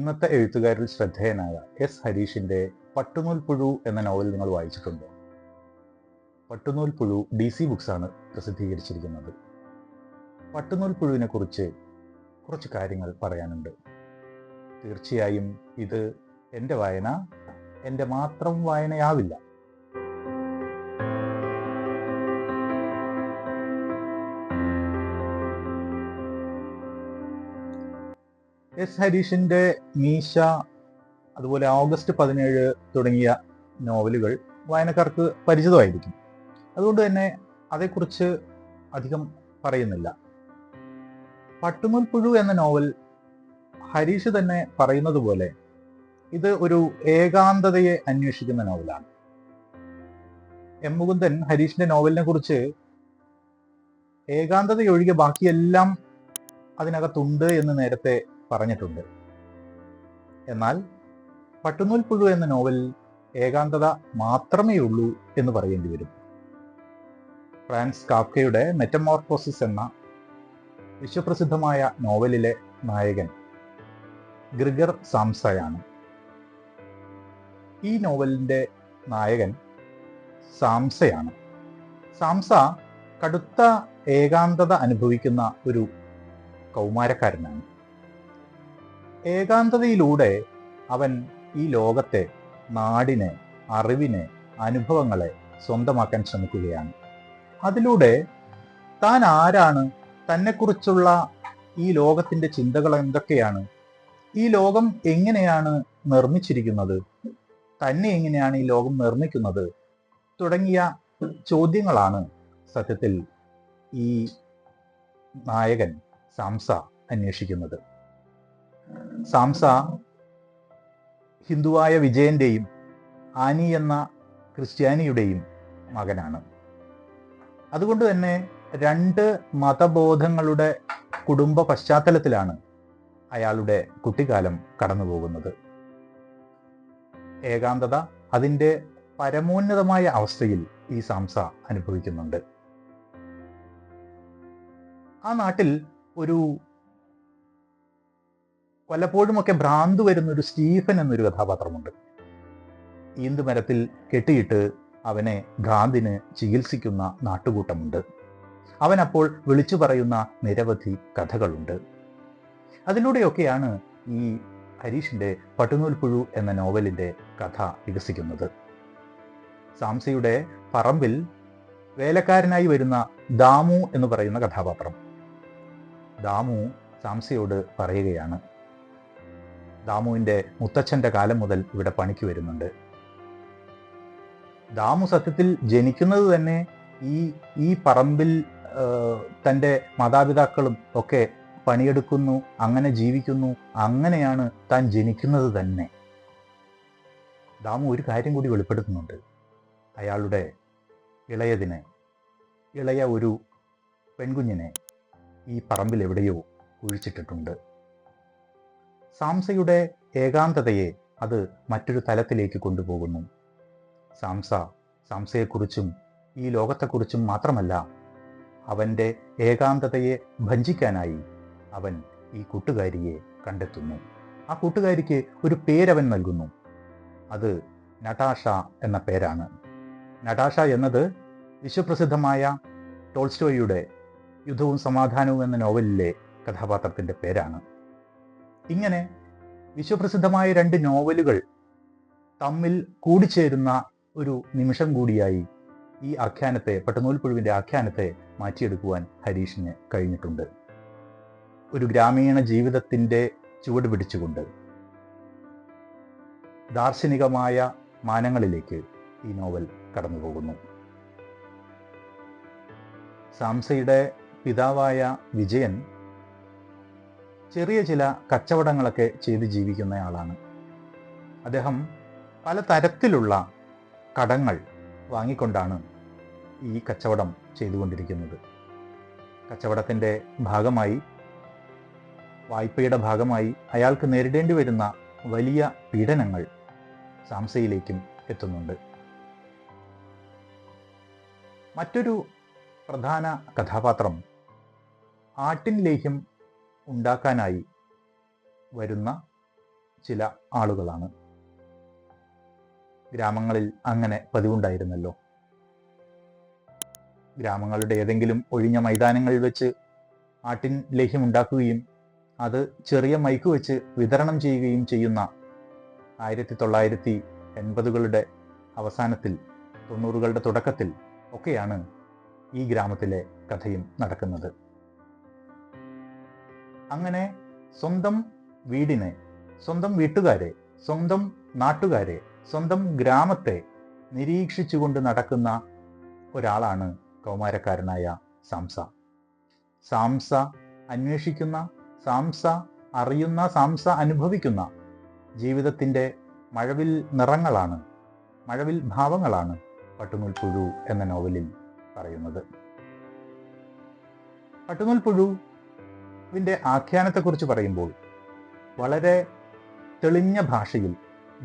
ഇന്നത്തെ എഴുത്തുകാരിൽ ശ്രദ്ധേയനായ എസ് ഹരീഷിന്റെ പട്ടുനൂൽ പുഴു എന്ന നോവൽ നിങ്ങൾ വായിച്ചിട്ടുണ്ടോ? പട്ടുനൂൽ പുഴു DC ബുക്സാണ് പ്രസിദ്ധീകരിച്ചിരിക്കുന്നത്. പട്ടുനൂൽ പുഴുവിനെ കുറിച്ച് കുറച്ച് കാര്യങ്ങൾ പറയാനുണ്ട്. തീർച്ചയായും ഇത് എൻ്റെ മാത്രം വായനയാവില്ല. എസ് ഹരീഷിന്റെ മീശ, അതുപോലെ ഓഗസ്റ്റ് 17 തുടങ്ങിയ നോവലുകൾ വായനക്കാർക്ക് പരിചിതമായിരിക്കും. അതുകൊണ്ട് തന്നെ അതേക്കുറിച്ച് അധികം പറയുന്നില്ല. പട്ടുനൂൽ പുഴു എന്ന നോവൽ ഹരീഷ് തന്നെ പറയുന്നത് പോലെ ഇത് ഒരു ഏകാന്തതയെ അന്വേഷിക്കുന്ന നോവലാണ്. എം മുകുന്ദൻ ഹരീഷിന്റെ നോവലിനെ കുറിച്ച് ഏകാന്തതയൊഴികെ ബാക്കിയെല്ലാം അതിനകത്തുണ്ട് എന്ന് നേരത്തെ പറഞ്ഞിട്ടുണ്ട്. എന്നാൽ പട്ടുനൂൽ പുഴു എന്ന നോവൽ ഏകാന്തത മാത്രമേ ഉള്ളൂ എന്ന് പറയേണ്ടി വരും. ഫ്രാൻസ് കാഫ്കയുടെ മെറ്റമോർഫോസിസ് എന്ന വിശ്വപ്രസിദ്ധമായ നോവലിലെ നായകൻ ഗ്രിഗർ സാംസയാണ്. ഈ നോവലിന്റെ നായകൻ സാംസയാണ്. സാംസ കടുത്ത ഏകാന്തത അനുഭവിക്കുന്ന ഒരു കൗമാരക്കാരനാണ്. ഏകാന്തതയിലൂടെ അവൻ ഈ ലോകത്തെ, നാടിനെ, അറിവിനെ, അനുഭവങ്ങളെ സ്വന്തമാക്കാൻ ശ്രമിക്കുകയാണ്. അതിലൂടെ താൻ ആരാണ്, തന്നെക്കുറിച്ചുള്ള ഈ ലോകത്തിന്റെ ചിന്തകൾ എന്തൊക്കെയാണ്, ഈ ലോകം എങ്ങനെയാണ് നിർമ്മിച്ചിരിക്കുന്നത്, തന്നെ എങ്ങനെയാണ് ഈ ലോകം നിർമ്മിക്കുന്നത് തുടങ്ങിയ ചോദ്യങ്ങളാണ് സത്യത്തിൽ ഈ നായകൻ സാംസ അന്വേഷിക്കുന്നത്. സാംസ ഹിന്ദുവായ വിജയന്റെയും ആനി എന്ന ക്രിസ്ത്യാനിയുടെയും മകനാണ്. അതുകൊണ്ട് തന്നെ രണ്ട് മതബോധങ്ങളുടെ കുടുംബ പശ്ചാത്തലത്തിലാണ് അയാളുടെ കുട്ടിക്കാലം കടന്നുപോകുന്നത്. ഏകാന്തത അതിൻ്റെ പരമോന്നതമായ അവസ്ഥയിൽ ഈ സാംസ അനുഭവിക്കുന്നുണ്ട്. ആ നാട്ടിൽ ഒരു വല്ലപ്പോഴുമൊക്കെ ഭ്രാന്ത് വരുന്ന ഒരു സ്റ്റീഫൻ എന്നൊരു കഥാപാത്രമുണ്ട്. ഈന്തുമരത്തിൽ കെട്ടിയിട്ട് അവനെ ഭ്രാന്തിന് ചികിത്സിക്കുന്ന നാട്ടുകൂട്ടമുണ്ട്. അവൻ അപ്പോൾ വിളിച്ചു പറയുന്ന നിരവധി കഥകളുണ്ട്. അതിലൂടെയൊക്കെയാണ് ഈ ഹരീഷിന്റെ പട്ടുനൂൽ പുഴു എന്ന നോവലിന്റെ കഥ വികസിക്കുന്നത്. സാംസയുടെ പറമ്പിൽ വേലക്കാരനായി വരുന്ന ദാമു എന്ന് പറയുന്ന കഥാപാത്രം. ദാമു സാംസയോട് പറയുകയാണ്, ദാമുവിന്റെ മുത്തച്ഛന്റെ കാലം മുതൽ ഇവിടെ പണിക്ക് വരുന്നുണ്ട്. ദാമു സത്യത്തിൽ ജനിക്കുന്നത് തന്നെ ഈ പറമ്പിൽ തൻ്റെ മാതാപിതാക്കളും ഒക്കെ പണിയെടുക്കുന്നു, അങ്ങനെ ജീവിക്കുന്നു, അങ്ങനെയാണ് താൻ ജനിക്കുന്നത് തന്നെ. ദാമു ഒരു കാര്യം കൂടി വെളിപ്പെടുത്തുന്നുണ്ട്. അയാളുടെ ഇളയ ഒരു പെൺകുഞ്ഞിനെ ഈ പറമ്പിൽ എവിടെയോ കുഴിച്ചിട്ടിട്ടുണ്ട്. സാംസയുടെ ഏകാന്തതയെ അത് മറ്റൊരു തലത്തിലേക്ക് കൊണ്ടുപോകുന്നു. സാംസയെക്കുറിച്ചും ഈ ലോകത്തെക്കുറിച്ചും മാത്രമല്ല, അവൻ്റെ ഏകാന്തതയെ ഭഞ്ജിക്കാനായി അവൻ ഈ കൂട്ടുകാരിയെ കണ്ടെത്തുന്നു. ആ കൂട്ടുകാരിക്ക് ഒരു പേരവൻ നൽകുന്നു. അത് നടാഷ എന്ന പേരാണ്. നടാഷ എന്നത് വിശ്വപ്രസിദ്ധമായ ടോൾസ്റ്റോയിയുടെ യുദ്ധവും സമാധാനവും എന്ന നോവലിലെ കഥാപാത്രത്തിൻ്റെ പേരാണ്. ഇങ്ങനെ വിശ്വപ്രസിദ്ധമായ രണ്ട് നോവലുകൾ തമ്മിൽ കൂടിച്ചേരുന്ന ഒരു നിമിഷം കൂടിയായി ഈ ആഖ്യാനത്തെ, പട്ടുനൂൽ പുഴുവിൻ്റെ ആഖ്യാനത്തെ മാറ്റിയെടുക്കുവാൻ ഹരീഷിന് കഴിഞ്ഞിട്ടുണ്ട്. ഒരു ഗ്രാമീണ ജീവിതത്തിൻ്റെ ചുവട് പിടിച്ചുകൊണ്ട് ദാർശനികമായ മാനങ്ങളിലേക്ക് ഈ നോവൽ കടന്നുപോകുന്നു. സാംസയുടെ പിതാവായ വിജയൻ ചെറിയ ചില കച്ചവടങ്ങളൊക്കെ ചെയ്ത് ജീവിക്കുന്നയാളാണ്. അദ്ദേഹം പല തരത്തിലുള്ള കടങ്ങൾ വാങ്ങിക്കൊണ്ടാണ് ഈ കച്ചവടം ചെയ്തുകൊണ്ടിരിക്കുന്നത്. കച്ചവടത്തിൻ്റെ ഭാഗമായി, വായ്പയുടെ ഭാഗമായി അയാൾക്ക് നേരിടേണ്ടി വരുന്ന വലിയ പീഡനങ്ങൾ സാംസയിലേക്കും എത്തുന്നുണ്ട്. മറ്റൊരു പ്രധാന കഥാപാത്രം ആട്ടിൻ ലേഹ്യം ഉണ്ടാക്കാനായി വരുന്ന ചില ആളുകളാണ്. ഗ്രാമങ്ങളിൽ അങ്ങനെ പതിവുണ്ടായിരുന്നല്ലോ. ഗ്രാമങ്ങളുടെ ഏതെങ്കിലും ഒഴിഞ്ഞ മൈതാനങ്ങളിൽ വെച്ച് ആട്ടിൻ ലേഹ്യം ഉണ്ടാക്കുകയും അത് ചെറിയ മൈക്ക് വെച്ച് വിതരണം ചെയ്യുകയും ചെയ്യുന്ന 1980കളുടെ അവസാനത്തിൽ 90കളുടെ തുടക്കത്തിൽ ഒക്കെയാണ് ഈ ഗ്രാമത്തിലെ കഥയും നടക്കുന്നത്. അങ്ങനെ സ്വന്തം വീടിനെ, സ്വന്തം വീട്ടുകാരെ, സ്വന്തം നാട്ടുകാരെ, സ്വന്തം ഗ്രാമത്തെ നിരീക്ഷിച്ചുകൊണ്ട് നടക്കുന്ന ഒരാളാണ് കൗമാരക്കാരനായ സാംസ. സാംസ അന്വേഷിക്കുന്ന, സാംസ അറിയുന്ന, സാംസ അനുഭവിക്കുന്ന ജീവിതത്തിൻ്റെ മഴവിൽ നിറങ്ങളാണ്, മഴവിൽ ഭാവങ്ങളാണ് പട്ടുനൂൽ പുഴു എന്ന നോവലിൽ പറയുന്നത്. പട്ടുനൂൽ പുഴുവിൻ്റെ ആഖ്യാനത്തെക്കുറിച്ച് പറയുമ്പോൾ വളരെ തെളിഞ്ഞ ഭാഷയിൽ,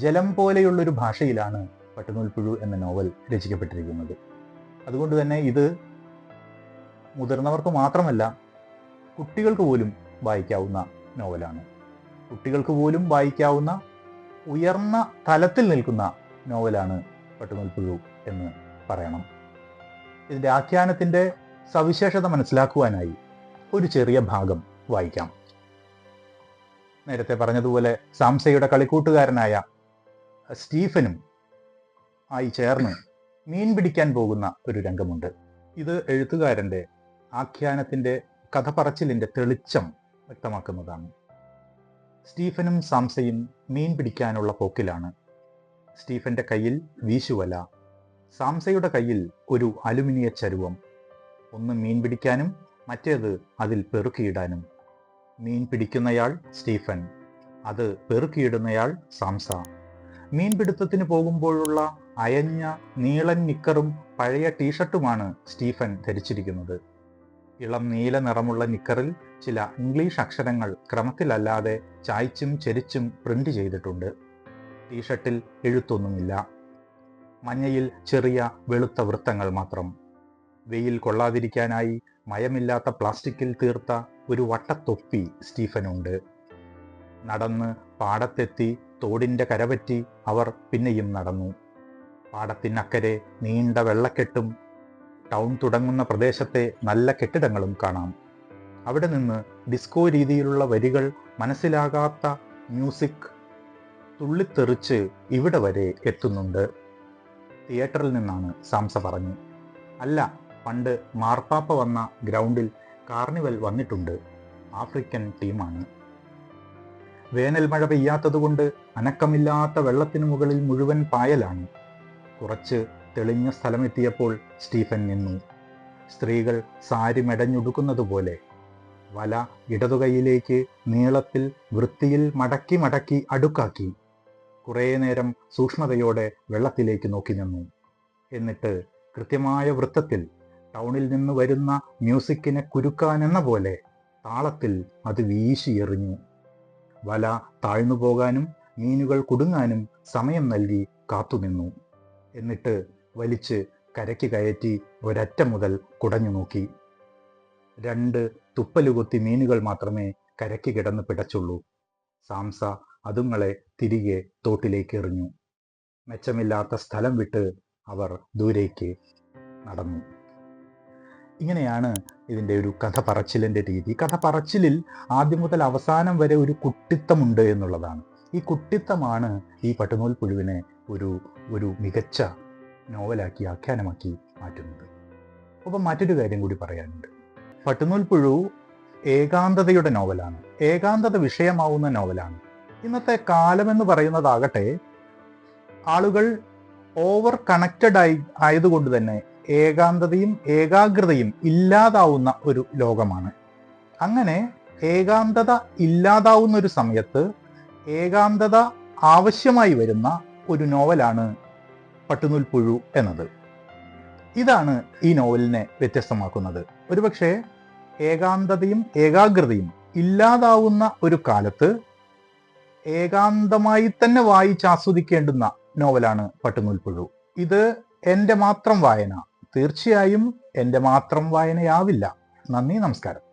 ജലം പോലെയുള്ളൊരു ഭാഷയിലാണ് പട്ടുനൂൽ പുഴു എന്ന നോവൽ രചിക്കപ്പെട്ടിരിക്കുന്നത്. അതുകൊണ്ട് തന്നെ ഇത് മുതിർന്നവർക്ക് മാത്രമല്ല, കുട്ടികൾക്ക് പോലും വായിക്കാവുന്ന നോവലാണ്. കുട്ടികൾക്ക് പോലും വായിക്കാവുന്ന ഉയർന്ന തലത്തിൽ നിൽക്കുന്ന നോവലാണ് പട്ടുനൂൽ പുഴു എന്ന് പറയണം. ഇതിൻ്റെ ആഖ്യാനത്തിൻ്റെ സവിശേഷത മനസ്സിലാക്കുവാനായി ഒരു ചെറിയ ഭാഗം വായിക്കാം. നേരത്തെ പറഞ്ഞതുപോലെ സാംസയുടെ കളിക്കൂട്ടുകാരനായ സ്റ്റീഫനും ആയി ചേർന്ന് മീൻ പിടിക്കാൻ പോകുന്ന ഒരു രംഗമുണ്ട്. ഇത് എഴുത്തുകാരൻ്റെ ആഖ്യാനത്തിൻ്റെ കഥ പറച്ചിലിൻ്റെ തെളിച്ചം വ്യക്തമാക്കുന്നതാണ്. സ്റ്റീഫനും സാംസയും മീൻ പിടിക്കാനുള്ള പോക്കിലാണ്. സ്റ്റീഫന്റെ കയ്യിൽ വീശുവല, സാംസയുടെ കയ്യിൽ ഒരു അലുമിനിയ ചരുവം. ഒന്ന് മീൻ പിടിക്കാനും മറ്റേത് അതിൽ പെറുക്കിയിടാനും. മീൻ പിടിക്കുന്നയാൾ സ്റ്റീഫൻ, അത് പെറുക്കിയിടുന്നയാൾ സാംസ. മീൻപിടുത്തത്തിന് പോകുമ്പോഴുള്ള അയഞ്ഞ നീളൻ നിക്കറും പഴയ ടീഷർട്ടുമാണ് സ്റ്റീഫൻ ധരിച്ചിരിക്കുന്നത്. ഇളം നീല നിറമുള്ള നിക്കറിൽ ചില ഇംഗ്ലീഷ് അക്ഷരങ്ങൾ ക്രമത്തിലല്ലാതെ ചായ്ച്ചും ചെരിച്ചും പ്രിന്റ് ചെയ്തിട്ടുണ്ട്. ടീഷർട്ടിൽ എഴുത്തൊന്നുമില്ല. മഞ്ഞയിൽ ചെറിയ വെളുത്ത വൃത്തങ്ങൾ മാത്രം. വെയിൽ കൊള്ളാതിരിക്കാനായി മയമില്ലാത്ത പ്ലാസ്റ്റിക്കിൽ തീർത്ത ഒരു വട്ടത്തൊപ്പി സ്റ്റീഫനുണ്ട്. നടന്ന് പാടത്തെത്തി തോടിൻ്റെ കരപറ്റി അവർ പിന്നെയും നടന്നു. പാടത്തിനക്കരെ നീണ്ട വെള്ളക്കെട്ടും ടൗൺ തുടങ്ങുന്ന പ്രദേശത്തെ നല്ല കെട്ടിടങ്ങളും കാണാം. അവിടെ നിന്ന് ഡിസ്കോ രീതിയിലുള്ള വരികൾ, മനസ്സിലാകാത്ത മ്യൂസിക് തുള്ളിത്തെറിച്ച് ഇവിടെ വരെ എത്തുന്നുണ്ട്. തിയേറ്ററിൽ നിന്നാണ് സാംസ പറഞ്ഞു. അല്ല, പണ്ട് മാർപ്പാപ്പ വന്ന ഗ്രൗണ്ടിൽ കാർണിവൽ വന്നിട്ടുണ്ട്. ആഫ്രിക്കൻ ടീമാണ്. വേനൽ മഴ പെയ്യാത്തതുകൊണ്ട് അനക്കമില്ലാത്ത വെള്ളത്തിനു മുകളിൽ മുഴുവൻ പായലാണ്. കുറച്ച് തെളിഞ്ഞ സ്ഥലമെത്തിയപ്പോൾ സ്റ്റീഫൻ നിന്നു. സ്ത്രീകൾ സാരി മെടഞ്ഞുടുക്കുന്നത് പോലെ വല ഇടതുകൈയിലേക്ക് നീളത്തിൽ വൃത്തിയിൽ മടക്കി മടക്കി അടുക്കാക്കി. കുറേ നേരം സൂക്ഷ്മതയോടെ വെള്ളത്തിലേക്ക് നോക്കി നിന്നു. എന്നിട്ട് കൃത്യമായ വൃത്തത്തിൽ ടൗണിൽ നിന്ന് വരുന്ന മ്യൂസിക്കിനെ കുരുക്കാനെന്ന പോലെ താളത്തിൽ അത് വീശിയെറിഞ്ഞു. വല താഴ്ന്നു പോകാനും മീനുകൾ കുടുങ്ങാനും സമയം നൽകി കാത്തുനിന്നു. എന്നിട്ട് വലിച്ച് കരയ്ക്ക് കയറ്റി ഒരറ്റ മുതൽ കുടഞ്ഞു നോക്കി. 2 തുപ്പലുകൊത്തി മീനുകൾ മാത്രമേ കരയ്ക്ക് കിടന്ന് പിടച്ചുള്ളൂ. സാംസ അതുങ്ങളെ തിരികെ തോട്ടിലേക്ക് എറിഞ്ഞു. മെച്ചമില്ലാത്ത സ്ഥലം വിട്ട് അവർ ദൂരേക്ക് നടന്നു. ഇങ്ങനെയാണ് ഇതിൻ്റെ ഒരു കഥ പറച്ചിലിൻ്റെ രീതി. കഥ പറച്ചിലിൽ ആദ്യം മുതൽ അവസാനം വരെ ഒരു കുട്ടിത്തമുണ്ട് എന്നുള്ളതാണ്. ഈ കുട്ടിത്തമാണ് ഈ പട്ടുനൂൽ പുഴുവിനെ ഒരു മികച്ച നോവലാക്കി, ആഖ്യാനമാക്കി മാറ്റുന്നത്. അപ്പം മറ്റൊരു കാര്യം കൂടി പറയാനുണ്ട്. പട്ടുനൂൽ പുഴു ഏകാന്തതയുടെ നോവലാണ്, ഏകാന്തത വിഷയമാവുന്ന നോവലാണ്. ഇന്നത്തെ കാലമെന്ന് പറയുന്നതാകട്ടെ ആളുകൾ ഓവർ കണക്റ്റഡ് ആയതുകൊണ്ട് തന്നെ ഏകാന്തതയും ഏകാഗ്രതയും ഇല്ലാതാവുന്ന ഒരു ലോകമാണ്. അങ്ങനെ ഏകാന്തത ഇല്ലാതാവുന്ന ഒരു സമയത്ത് ഏകാന്തത ആവശ്യമായി വരുന്ന ഒരു നോവലാണ് പട്ടുനൂൽ പുഴു എന്നത്. ഇതാണ് ഈ നോവലിനെ വ്യത്യസ്തമാക്കുന്നത്. ഒരുപക്ഷെ ഏകാന്തതയും ഏകാഗ്രതയും ഇല്ലാതാവുന്ന ഒരു കാലത്ത് ഏകാന്തമായി തന്നെ വായിച്ചാസ്വദിക്കേണ്ടുന്ന നോവലാണ് പട്ടുനൂൽ പുഴു. ഇത് എൻ്റെ മാത്രം വായന, തീർച്ചയായും എൻ്റെ മാത്രം വായനയാവില്ല. നന്ദി, നമസ്കാരം.